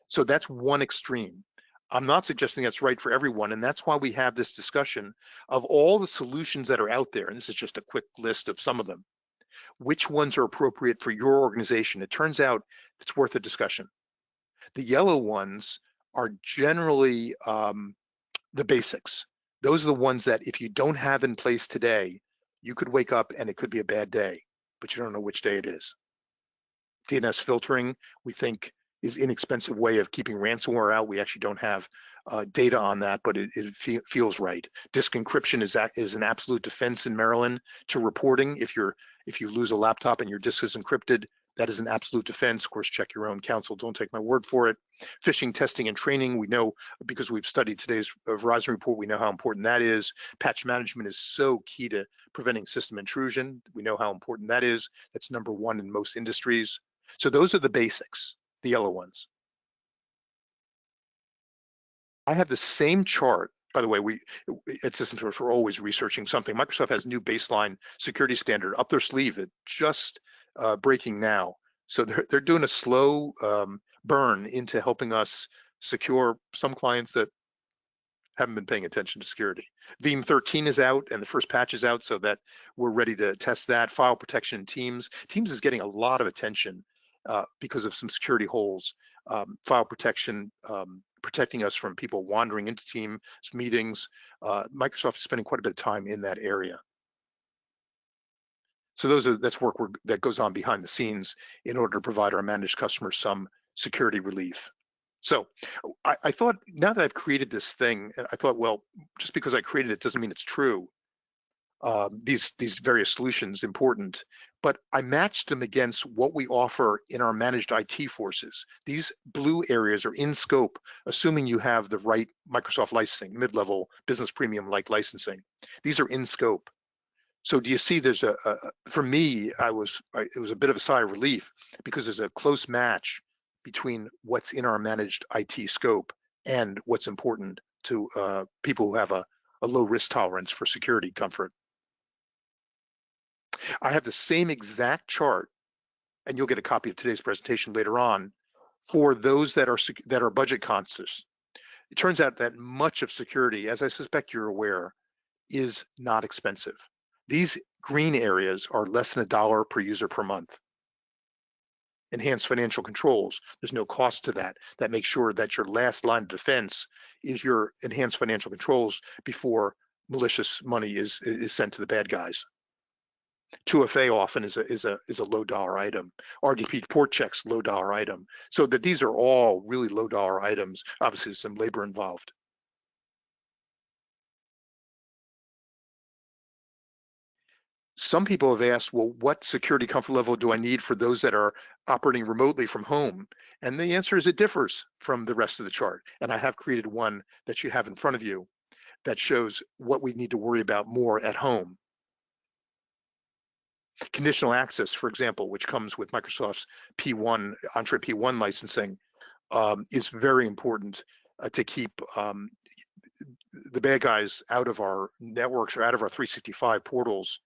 So that's one extreme. I'm not suggesting that's right for everyone. And that's why we have this discussion of all the solutions that are out there. And this is just a quick list of some of them. Which ones are appropriate for your organization? It turns out it's worth a discussion. The yellow ones are generally the basics. Those are the ones that if you don't have in place today, you could wake up and it could be a bad day, but you don't know which day it is. DNS filtering, we think, is an inexpensive way of keeping ransomware out. We actually don't have data on that, but it feels right. Disk encryption is an absolute defense in Maryland to reporting. If you lose a laptop and your disk is encrypted, that is an absolute defense. Of course, check your own counsel. Don't take my word for it. Phishing testing and training, we know because we've studied today's Verizon report, we know how important that is. Patch management is so key to preventing system intrusion. We know how important that is. That's number one in most industries. So those are the basics, the yellow ones. I have the same chart. By the way, we at System Source, we're always researching something. Microsoft has new baseline security standard up their sleeve. It's just breaking now. So they're doing a slow burn into helping us secure some clients that haven't been paying attention to security. Veeam 13 is out and the first patch is out, so that we're ready to test that. File protection in Teams. Teams is getting a lot of attention because of some security holes. File protection, protecting us from people wandering into Teams meetings. Microsoft is spending quite a bit of time in that area. So that's work that goes on behind the scenes in order to provide our managed customers some security relief. So I thought, now that I've created this thing, I thought, well, just because I created it doesn't mean it's true. These various solutions important, but I matched them against what we offer in our managed IT forces. These blue areas are in scope, assuming you have the right Microsoft licensing, mid-level business premium like licensing. These are in scope. So do you see there's for me, it was a bit of a sigh of relief because there's a close match between what's in our managed IT scope and what's important to people who have a low risk tolerance for security comfort. I have the same exact chart, and you'll get a copy of today's presentation later on, for those that are budget conscious. It turns out that much of security, as I suspect you're aware, is not expensive. These green areas are less than $1 per user per month. Enhanced financial controls, there's no cost to that. That makes sure that your last line of defense is your enhanced financial controls before malicious money is sent to the bad guys. 2FA often is a low dollar item. RDP port checks, low dollar item. So that these are all really low dollar items. Obviously, there's some labor involved. Some people have asked, well, what security comfort level do I need for those that are operating remotely from home? And the answer is it differs from the rest of the chart. And I have created one that you have in front of you that shows what we need to worry about more at home. Conditional access, for example, which comes with Microsoft's P1, Entree P1 licensing, is very important to keep the bad guys out of our networks or out of our 365 portals,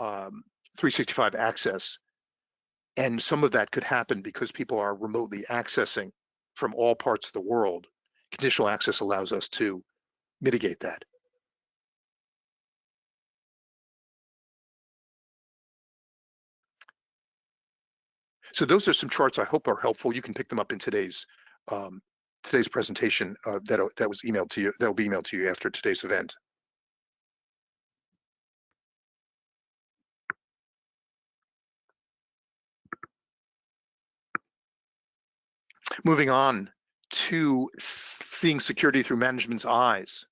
365 access. And some of that could happen because people are remotely accessing from all parts of the world. Conditional access allows us to mitigate that. So those are some charts I hope are helpful. You can pick them up in today's presentation that was emailed to you. That will be emailed to you after today's event. Moving on to seeing security through management's eyes.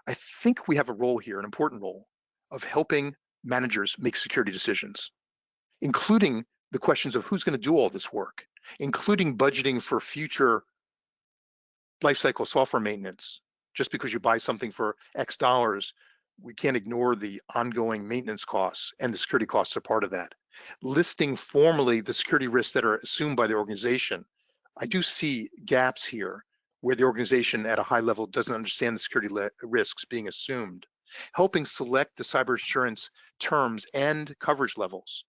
I think we have a role here, an important role, of helping managers make security decisions, including the questions of who's going to do all this work, including budgeting for future lifecycle software maintenance. Just because you buy something for X dollars, we can't ignore the ongoing maintenance costs, and the security costs are part of that. Listing formally the security risks that are assumed by the organization. I do see gaps here where the organization at a high level doesn't understand the security risks being assumed. Helping select the cyber insurance terms and coverage levels.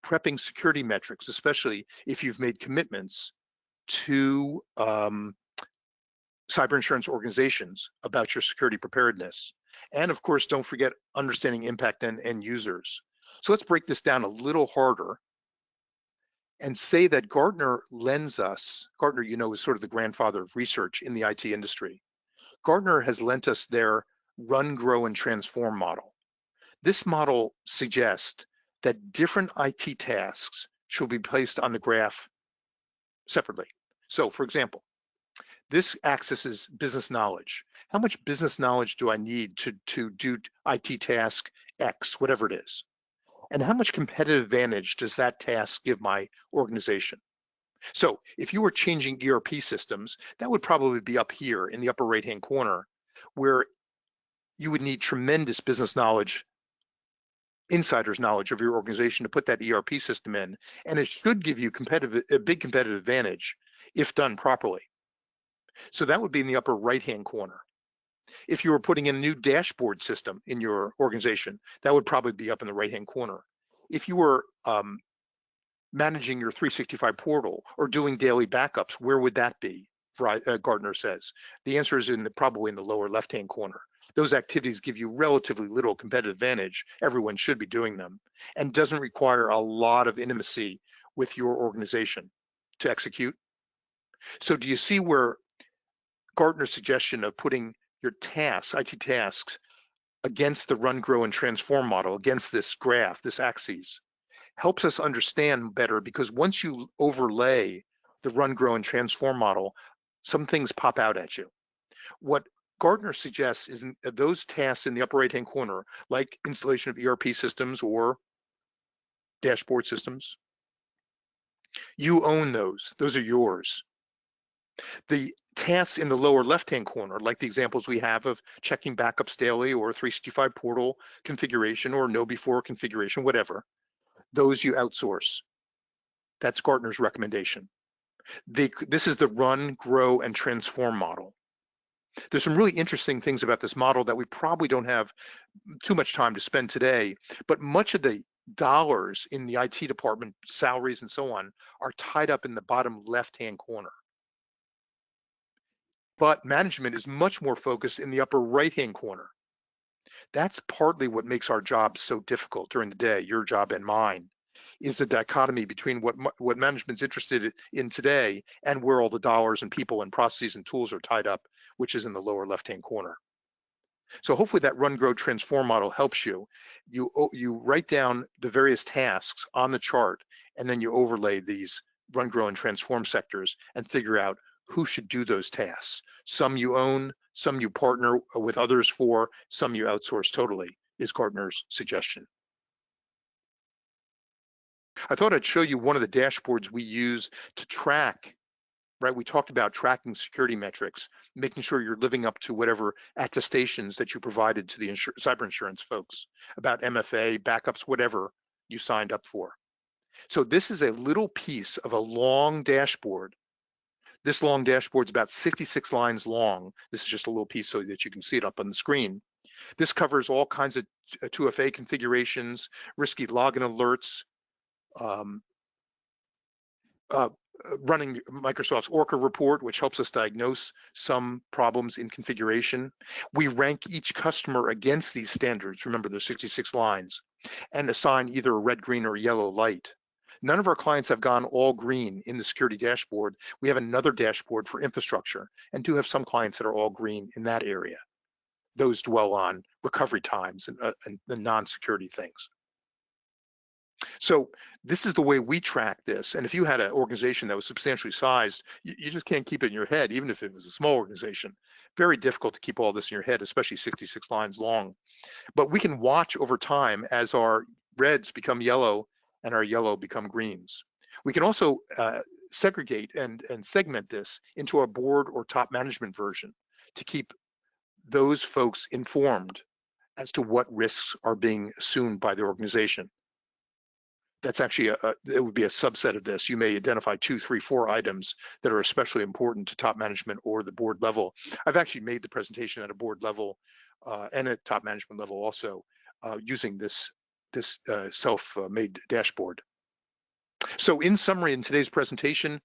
Prepping security metrics, especially if you've made commitments to cyber insurance organizations about your security preparedness. And of course, don't forget understanding impact on end users. So let's break this down a little harder and say that Gartner lends us, Gartner, you know, is sort of the grandfather of research in the IT industry. Gartner has lent us their run, grow, and transform model. This model suggests that different IT tasks should be placed on the graph separately. So for example, this accesses business knowledge. How much business knowledge do I need to do IT task X, whatever it is? And how much competitive advantage does that task give my organization? So if you were changing ERP systems, that would probably be up here in the upper right-hand corner, where you would need tremendous business knowledge, insider's knowledge of your organization to put that ERP system in, and it should give you a big competitive advantage if done properly. So that would be in the upper right-hand corner. If you were putting in a new dashboard system in your organization, that would probably be up in the right-hand corner. If you were managing your 365 portal or doing daily backups, where would that be? Gartner says. The answer is probably in the lower left-hand corner. Those activities give you relatively little competitive advantage. Everyone should be doing them, and doesn't require a lot of intimacy with your organization to execute. So do you see where Gartner's suggestion of putting your tasks, IT tasks, against the run, grow, and transform model, against this graph, this axis, helps us understand better, because once you overlay the run, grow, and transform model, some things pop out at you. What Gartner suggests is those tasks in the upper right-hand corner, like installation of ERP systems or dashboard systems, you own those. Those are yours. The tasks in the lower left-hand corner, like the examples we have of checking backups daily or 365 portal configuration or KnowBe4 configuration, whatever, those you outsource. That's Gartner's recommendation. This is the run, grow, and transform model. There's some really interesting things about this model that we probably don't have too much time to spend today, but much of the dollars in the IT department, salaries and so on, are tied up in the bottom left-hand corner. But management is much more focused in the upper right-hand corner. That's partly what makes our jobs so difficult during the day, your job and mine, is the dichotomy between what management's interested in today and where all the dollars and people and processes and tools are tied up, which is in the lower left-hand corner. So hopefully that run, grow, transform model helps you. You write down the various tasks on the chart, and then you overlay these run, grow, and transform sectors and figure out who should do those tasks. Some you own, some you partner with others for, some you outsource totally, is Gartner's suggestion. I thought I'd show you one of the dashboards we use to track, right? We talked about tracking security metrics, making sure you're living up to whatever attestations that you provided to the cyber insurance folks about MFA, backups, whatever you signed up for. So this is a little piece of a long dashboard. This long dashboard is about 66 lines long. This is just a little piece so that you can see it up on the screen. This covers all kinds of 2FA configurations, risky login alerts, running Microsoft's Orca report, which helps us diagnose some problems in configuration. We rank each customer against these standards. Remember, there's 66 lines, and assign either a red, green, or yellow light. None of our clients have gone all green in the security dashboard. We have another dashboard for infrastructure, and do have some clients that are all green in that area. Those dwell on recovery times and the non-security things. So this is the way we track this. And if you had an organization that was substantially sized, you just can't keep it in your head, even if it was a small organization. Very difficult to keep all this in your head, especially 66 lines long. But we can watch over time as our reds become yellow and our yellow become greens. We can also segregate and segment this into a board or top management version to keep those folks informed as to what risks are being assumed by the organization. That's actually it would be a subset of this. You may identify 2, 3, 4 items that are especially important to top management or the board level. I've actually made the presentation at a board level and at top management level also using this self-made dashboard. So in summary, in today's presentation,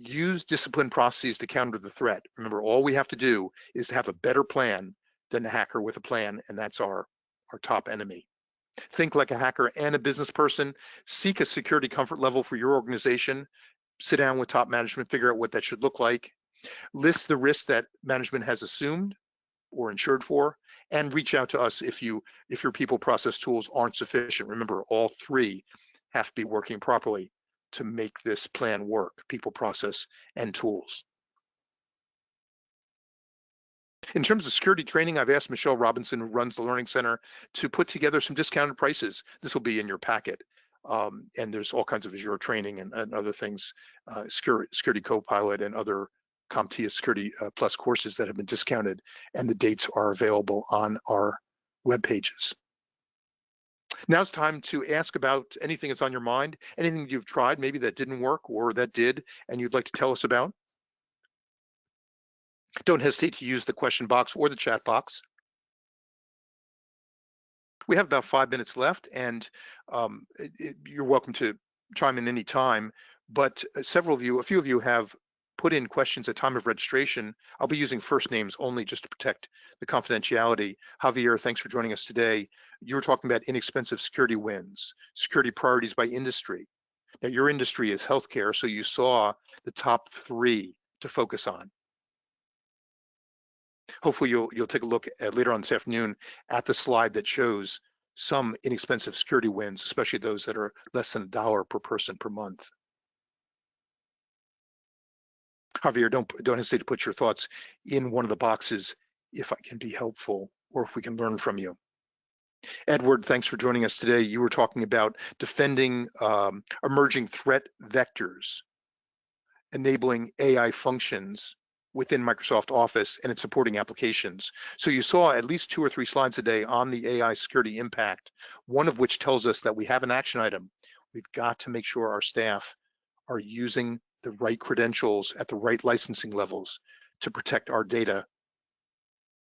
use disciplined processes to counter the threat. Remember, all we have to do is to have a better plan than the hacker with a plan, and that's our top enemy. Think like a hacker and a business person. Seek a security comfort level for your organization. Sit down with top management, figure out what that should look like. List the risks that management has assumed or insured for, And reach out to us if your people process tools aren't sufficient. Remember, all three have to be working properly to make this plan work: people, process, and tools. In terms of security training, I've asked Michelle Robinson, who runs the Learning Center, to put together some discounted prices. This will be in your packet. And there's all kinds of Azure training and other things, Security Copilot and other CompTIA Security Plus courses that have been discounted, and the dates are available on our web pages. Now it's time to ask about anything that's on your mind, anything you've tried, maybe that didn't work or that did, and you'd like to tell us about. Don't hesitate to use the question box or the chat box. We have about 5 minutes left, and you're welcome to chime in any time, but a few of you have put in questions at time of registration. I'll be using first names only just to protect the confidentiality. Javier, thanks for joining us today. You were talking about inexpensive security wins, security priorities by industry. Now, your industry is healthcare, so you saw the top 3 to focus on. Hopefully you'll take a look at later on this afternoon at the slide that shows some inexpensive security wins, especially those that are less than $1 per person per month. Javier, don't hesitate to put your thoughts in one of the boxes if I can be helpful or if we can learn from you. Edward, thanks for joining us today. You were talking about defending emerging threat vectors, enabling AI functions within Microsoft Office and its supporting applications. So you saw at least 2 or 3 slides a day on the AI security impact, one of which tells us that we have an action item. We've got to make sure our staff are using the right credentials at the right licensing levels to protect our data,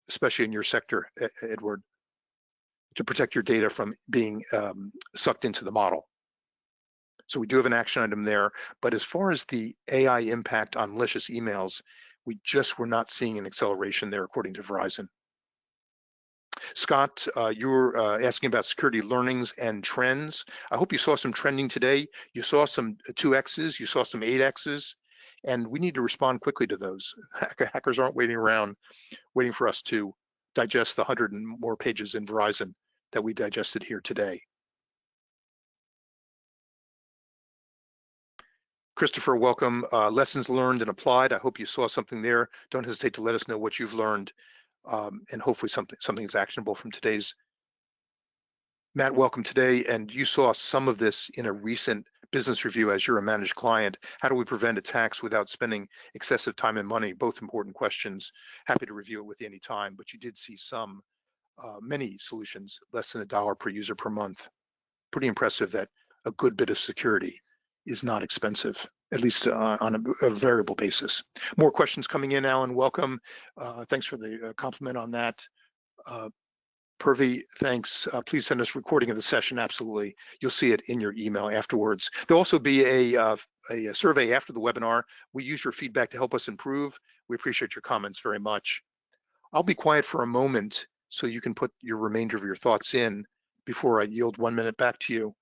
especially in your sector, Edward, to protect your data from being sucked into the model. So we do have an action item there, but as far as the AI impact on malicious emails, we just were not seeing an acceleration there, according to Verizon. Scott, you were asking about security learnings and trends. I hope you saw some trending today. You saw some 2Xs, you saw some 8Xs, and we need to respond quickly to those. Hackers aren't waiting around, waiting for us to digest the 100 and more pages in Verizon that we digested here today. Christopher, welcome. Lessons learned and applied. I hope you saw something there. Don't hesitate to let us know what you've learned, and hopefully something's actionable from today's. Matt, welcome today. And you saw some of this in a recent business review as you're a managed client. How do we prevent attacks without spending excessive time and money? Both important questions. Happy to review it with you any time, but you did see many solutions, less than $1 per user per month. Pretty impressive that a good bit of security is not expensive, at least on a variable basis. More questions coming in, Alan, welcome. Thanks for the compliment on that. Purvi, thanks. Please send us a recording of the session, absolutely. You'll see it in your email afterwards. There'll also be a survey after the webinar. We use your feedback to help us improve. We appreciate your comments very much. I'll be quiet for a moment so you can put your remainder of your thoughts in before I yield 1 minute back to you.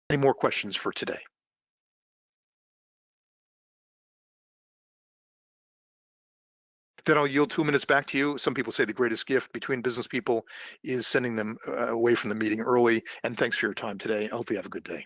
Any more questions for today? Then I'll yield 2 minutes back to you. Some people say the greatest gift between business people is sending them away from the meeting early. And thanks for your time today. I hope you have a good day.